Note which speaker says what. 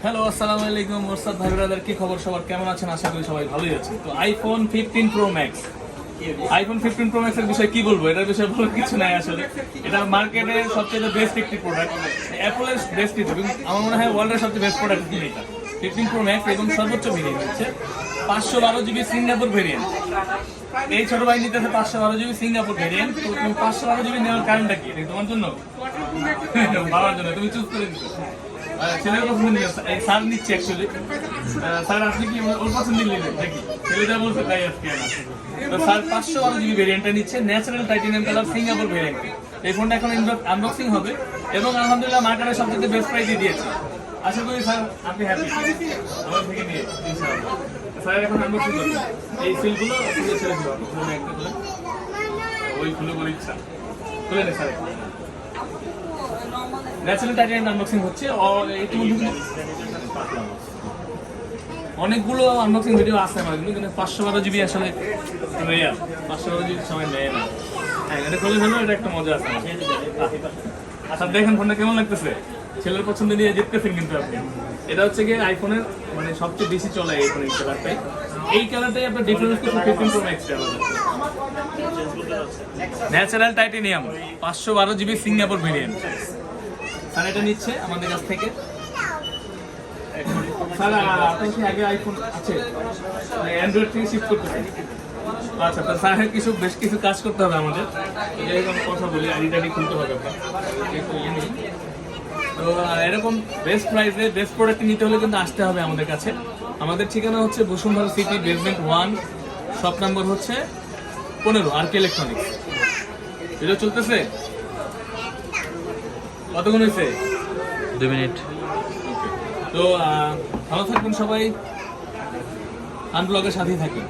Speaker 1: Hello, আসসালামু আলাইকুম মোরসাদ ভাই ব্রাদার, কি খবর সবার? কেমন আছেন? আশা করি সবাই ভালোই আছেন। তো iPhone 15 pro max, iPhone 15 pro max এর বিষয়ে কি বলবো? এটার বিষয়ে বলার কিছু নাই আসলে। এটা মার্কেটের সবচেয়ে বেস্ট একটি প্রোডাক্ট, অ্যাপলের বেস্ট কিন্তু আমার মনে হয় ওয়ার্ল্ডের সবচেয়ে বেস্ট প্রোডাক্ট এটা 15 প্রো ম্যাক্স। এবং সর্বোচ্চ ভেরিয়েন্ট হচ্ছে 512 জিবি সিঙ্গাপুর ভেরিয়েন্ট। এই ছোট ভাই নিতেছে 512 জিবি সিঙ্গাপুর ভেরিয়েন্ট। তো তুমি 512 জিবি নেওয়ার কারণটা কি? এটা তোমার জন্য, বাবার জন্য তুমি চুজ করে দিচ্ছ। ছেলের পছন্দ নিয়ে স্যার নিচ্ছে অ্যাকচুয়ালি। স্যার আপনি কি ওর পছন্দ নিলেন নাকি? ছেলে যা বলছে তাই আজকে না। তো স্যার 512 জিবি ভেরিয়েন্টটা নিচ্ছে, natural titanium colour Singapore variant. এই ফোনটা এখন আনবক্সিং হবে এবং আলহামদুলিল্লাহ মার্কেটের সবচেয়ে বেস্ট প্রাইসে দিয়েছে। আশা করি স্যার আপনি হ্যাপি আমার থেকে নিয়ে, ইনশাআল্লাহ। স্যার এখন আনবক্সিং করবেন এই সিলগুলো খুলে ছেড়ে দিল একটা করে, ওই খুলে বলে ইচ্ছা খুলে নে স্যার। ন্যাচারাল টাইটানিয়াম আনবক্সিং হচ্ছে। অনেকগুলো আনবক্সিং ভিডিও আছে আমার কিন্তু 512 জিবি আসলে রেয়ার। 512 জিবি সবাই নেয় না। হ্যাঁ, এটা খুলে ফেলো, এটা একটা মজা আছে। আচ্ছা দেখেন ফোনটা কেমন লাগতেছে? ছেলের পছন্দ নিয়ে জিততেছেন কিন্তু আপনি। এটা হচ্ছে গিয়ে আইফোনের মানে সবচেয়ে বেশি চলে এই ফোনের কালারটাই। এই কালারটাই আপনার ডিফারেন্স করছে 15 pro max natural titanium 512 GB Singapore variant. Sir এটা নিচ্ছে আমাদের কাছ থেকে। স্যার আপনার কি আগে আইফোন আছে? অ্যান্ড্রয়েড থেকে শিফট করতে চাই। আচ্ছা, তো স্যার বেশ কিছু কাজ করতে হবে আমাদের। যেরকম কথা বলি, আইডি খুলতে হবে আপনার। তো এরকম বেস্ট প্রাইসে বেস্ট প্রোডাক্ট নিতে হলে কিন্তু আসতে হবে আমাদের কাছে। আমাদের ঠিকানা হচ্ছে Bashundhara city, basement 1, shop number হচ্ছে 15, আরকে ইলেকট্রনিক্স। ভিডিও চলতেছে কতক্ষণ হয়েছে?
Speaker 2: 2 মিনিট।
Speaker 1: তো ভালো থাকবেন সবাই, আনব্লগের সাথেই থাকবেন।